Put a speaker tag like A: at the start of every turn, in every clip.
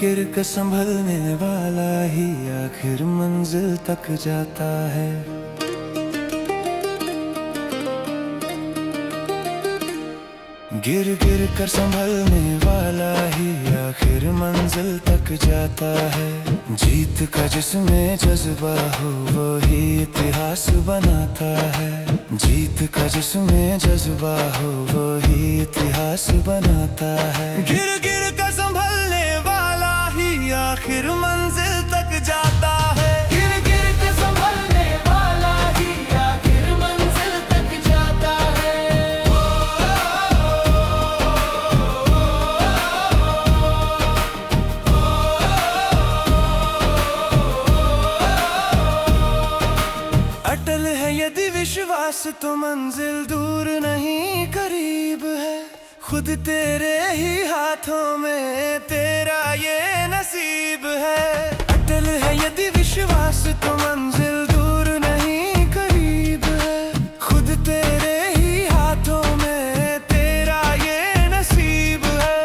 A: गिर कर संभलने वाला ही आखिर मंजिल तक जाता है। गिर गिर कर संभलने वाला ही आखिर मंजिल तक जाता है। जीत का जिसमें जज्बा हो वही इतिहास बनाता है। जीत का जिसमें जज्बा हो वही इतिहास बनाता है। गिर गिर कर संभलने वाला ही आखिर मंजिल तक जाता है। गिर गिर कर संभलने वाला ही आखिर मंजिल तक जाता है। अटल है यदि विश्वास तो मंजिल दूर नहीं करीब है। खुद तेरे ही हाथों में तेरा ये नसीब है। अटल है यदि विश्वास तो मंजिल दूर नहीं करीब है। खुद तेरे ही हाथों में तेरा ये नसीब है।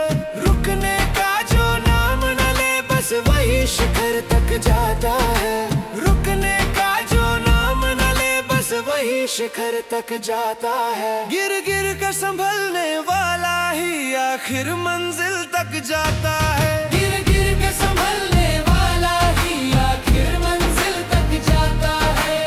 A: रुकने का जो नाम न ले बस वही शिखर तक जाता है। रुकने का जो नाम न ले बस वही शिखर तक जाता है। गिर गिर कर संभलने वाला ही आखिर मंजिल तक जाता है। गिर गिर कर संभलने वाला ही आखिर मंजिल तक जाता है।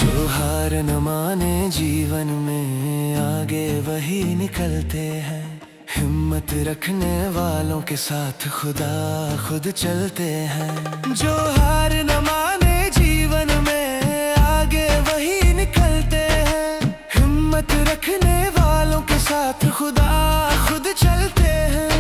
A: जो हार न माने जीवन में आगे वही निकलते हैं। हिम्मत रखने वालों के साथ खुदा खुद चलते हैं। जो हार न माने जीवन में आगे वही निकलते हैं। हिम्मत रखने वालों के साथ खुदा खुद चलते हैं।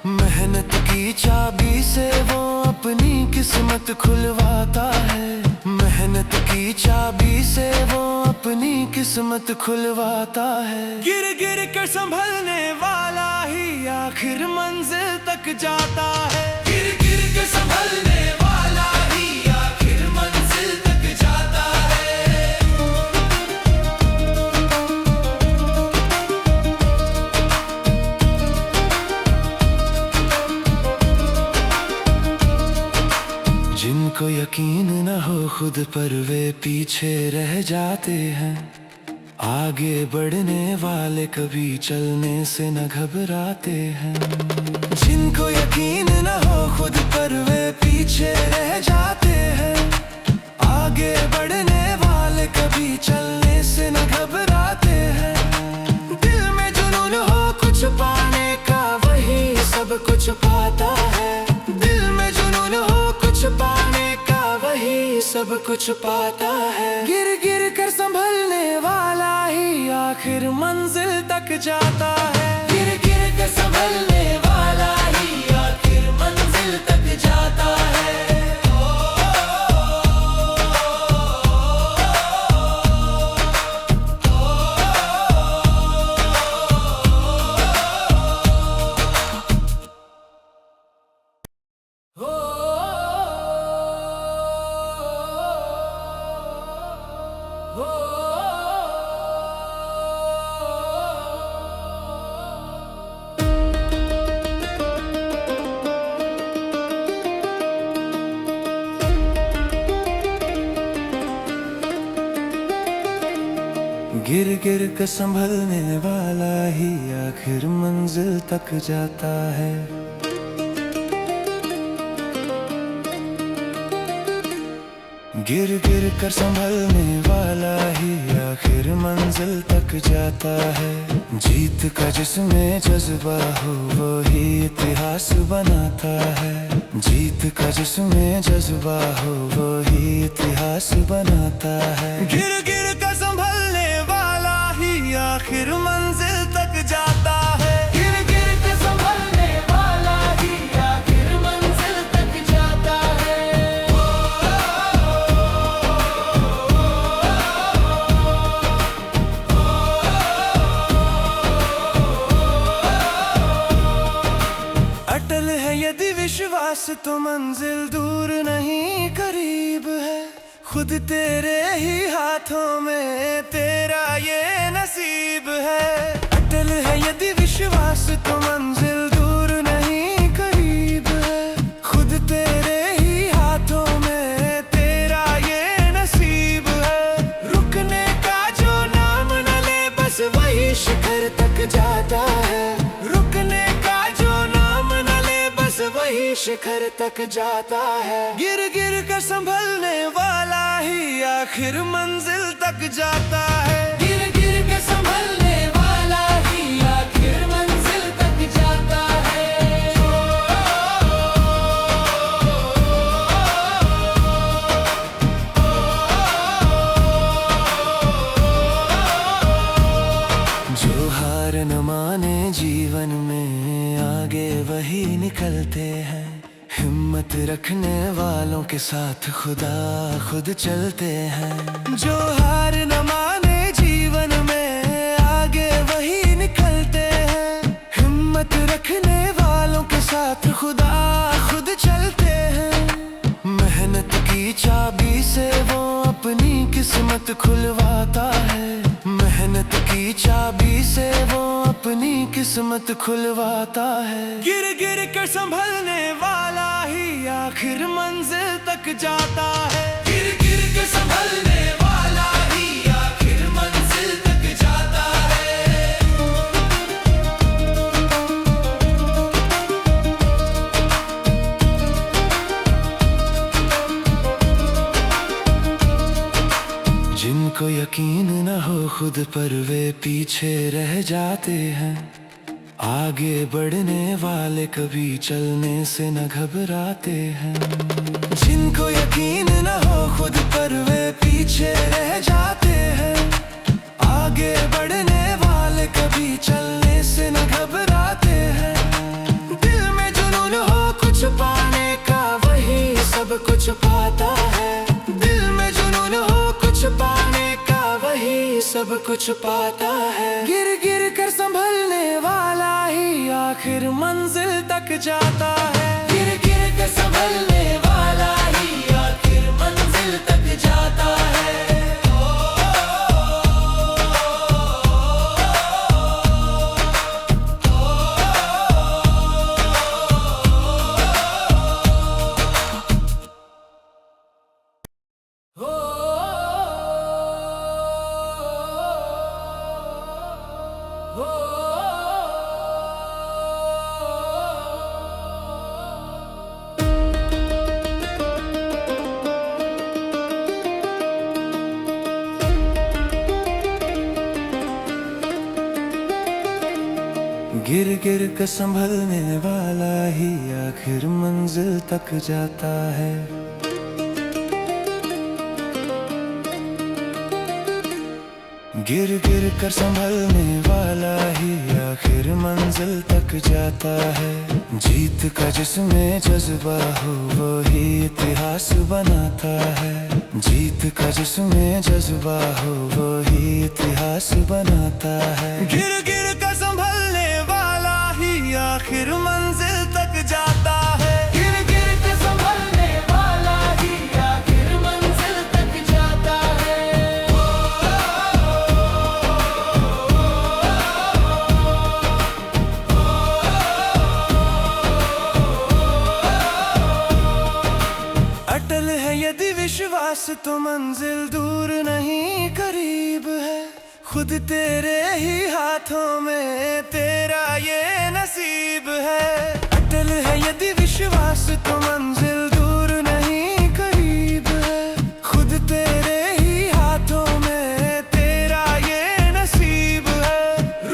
A: मेहनत की चाबी से वो अपनी किस्मत खुलवाता है। मेहनत की चाबी से वो अपनी किस्मत खुलवाता है। गिर गिर कर संभलने वाला ही आखिर मंजिल तक जाता है। गिर गिर कर संभलने वाला ही आखिर मंजिल तक जाता है। जिनको यकीन न हो खुद पर वे पीछे रह जाते हैं। आगे बढ़ने वाले कभी चलने से न घबराते हैं। जिनको यकीन न हो खुद पर वे पीछे रह जाते हैं। आगे बढ़ने वाले कभी चलने से न घबराते हैं। दिल में जुनून हो कुछ पाने का वही सब कुछ पाता है। दिल में जुनून हो कुछ पाने का वही सब कुछ पाता है। गिर गिर कर संभलने वाला ही आखिर मंजिल तक जाता है। गिर गिर कर संभलने वाला ही आखिर मंजिल तक जाता है। गिर गिर कर संभलने वाला ही आखिर मंजिल तक जाता है। गिर गिर कर संभलने वाला ही आखिर मंजिल तक जाता है। जीत का जिसमें जज्बा हो वही इतिहास बनाता है। जीत का जिसमें जज्बा हो वही इतिहास बनाता है। गिर गिर कर संभलने वाला ही आखिर मंजिल तक जाता है। गिर गिर कर संभलने वाला ही आखिर मंजिल तक जाता है। अटल है यदि विश्वास तो मंजिल दूर नहीं करीब है। खुद तेरे ही हाथों में तेरा ये नसीब है। अटल है यदि विश्वास तो मंजिल दूर नहीं करीब है। खुद तेरे ही हाथों में तेरा ये नसीब है। रुकने का जो नाम न ले बस वही शिखर तक जाता है। रुकने का जो नाम न ले बस वही शिखर तक जाता है। गिर गिर कर संभलने वाला ही आखिर मंजिल तक जाता है। गिर गिर कर संभलने वाला ही आखिर मंजिल तक जाता है। जो हार न माने जीवन में आगे वही निकलते हैं। हिम्मत रखने वालों के साथ खुदा खुद चलते हैं। जो हार न माने जीवन में आगे वही निकलते हैं। हिम्मत रखने वालों के साथ खुदा खुद चलते हैं। मेहनत की चाबी से वो अपनी किस्मत खुलवाता है। मेहनत की चाबी से वो अपनी किस्मत खुलवाता है। गिर गिर कर संभलने वाला ही आखिर मंजिल तक जाता है। गिर गिर कर संभलने वाला ही आखिर मंजिल तक जाता है। जिनको यकीन न हो खुद पर वे पीछे रह जाते हैं। आगे बढ़ने वाले कभी चलने से न घबराते हैं। जिनको यकीन न हो खुद पर वे पीछे रह जाते हैं। आगे बढ़ने वाले कभी चलने से न घबराते हैं। दिल में जुनून हो कुछ पाने का वही सब कुछ पाता है। दिल में जुनून हो कुछ पाने का वही सब कुछ पाता है। गिर गिर कर संभलने वाला ही आखिर मंजिल तक जाता है। गिर गिर कर संभलने वाला ही आखिर मंजिल तक जाता है। गिर गिर कर संभलने वाला ही आखिर मंजिल तक जाता है। गिर गिर कर संभलने वाला ही आखिर मंजिल तक जाता है। जीत का जिसमें जज्बा हो वही इतिहास बनाता है। जीत का जिसमें जज्बा हो वही इतिहास बनाता है। गिर गिर कर संभलने वाला ही आखिर मंजिल तक जाता है। गिर गिर कर संभलने वाला ही आखिर मंजिल तक जाता है। अटल है यदि विश्वास तो मंजिल दूर नहीं करीब है। खुद तेरे ही हाथों में तेरा ये नसीब है। अटल है यदि विश्वास तो मंजिल दूर नहीं करीब है। खुद तेरे ही हाथों में तेरा ये नसीब है।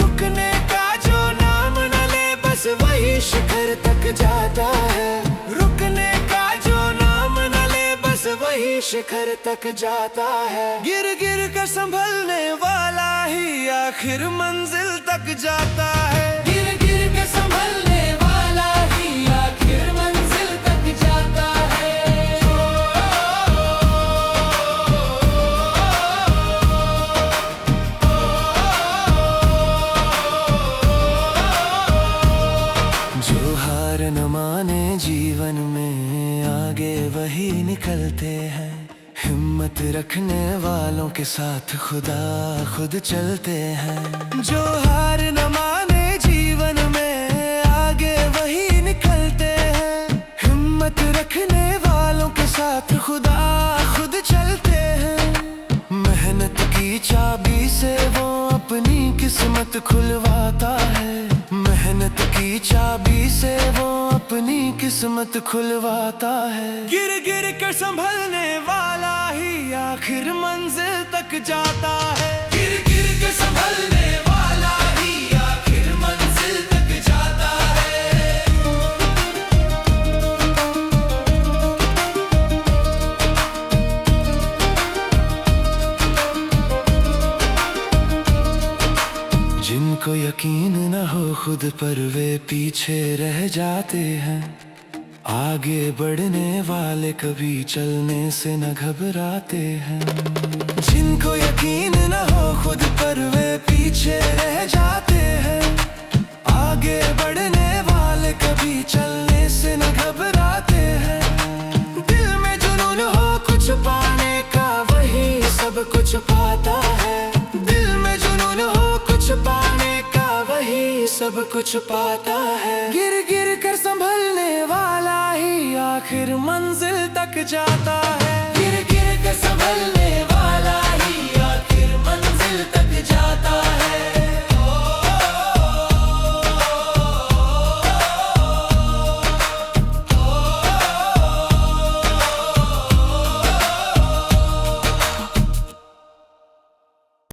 A: रुकने का जो नाम न ले बस वही शिखर तक जाता है। रुकने का जो नाम न ले बस वही शिखर तक जाता है। गिर गिर कर संभलने वाला ही आखिर मंजिल तक जाता है। गिर गिर कर संभलने वाला ही आखिर मंजिल तक जाता है। जो हार न माने जीवन में आगे वही निकलते हैं। हिम्मत हिम्मत रखने वालों के साथ खुदा खुद चलते हैं। जो हार न माने जीवन में आगे वही निकलते हैं। हिम्मत रखने वालों के साथ खुदा खुद चलते हैं। मेहनत की चाबी से वो अपनी किस्मत खुलवाता है। मेहनत की चाबी से वो अपनी किस्मत खुलवाता है। गिर गिर कर संभलने वाला ही आखिर मंजिल तक जाता है। गिर गिर कर संभलने वाला ही आखिर मंजिल तक जाता है। जिनको यकीन न हो खुद पर वे पीछे रह जाते हैं। आगे बढ़ने वाले कभी चलने से न घबराते हैं। जिनको यकीन न हो खुद पर वे पीछे रह जाते हैं। आगे बढ़ने वाले कभी चलने से न घबराते हैं। दिल में जुनून हो कुछ पाने का वही सब कुछ पाता है। दिल में जुनून हो कुछ पाने का वही सब कुछ पाता है। गिर गिर कर संभलने वाला ही आखिर मंजिल तक जाता है। गिर गिर कर संभलने वाला ही आखिर मंजिल तक जाता है।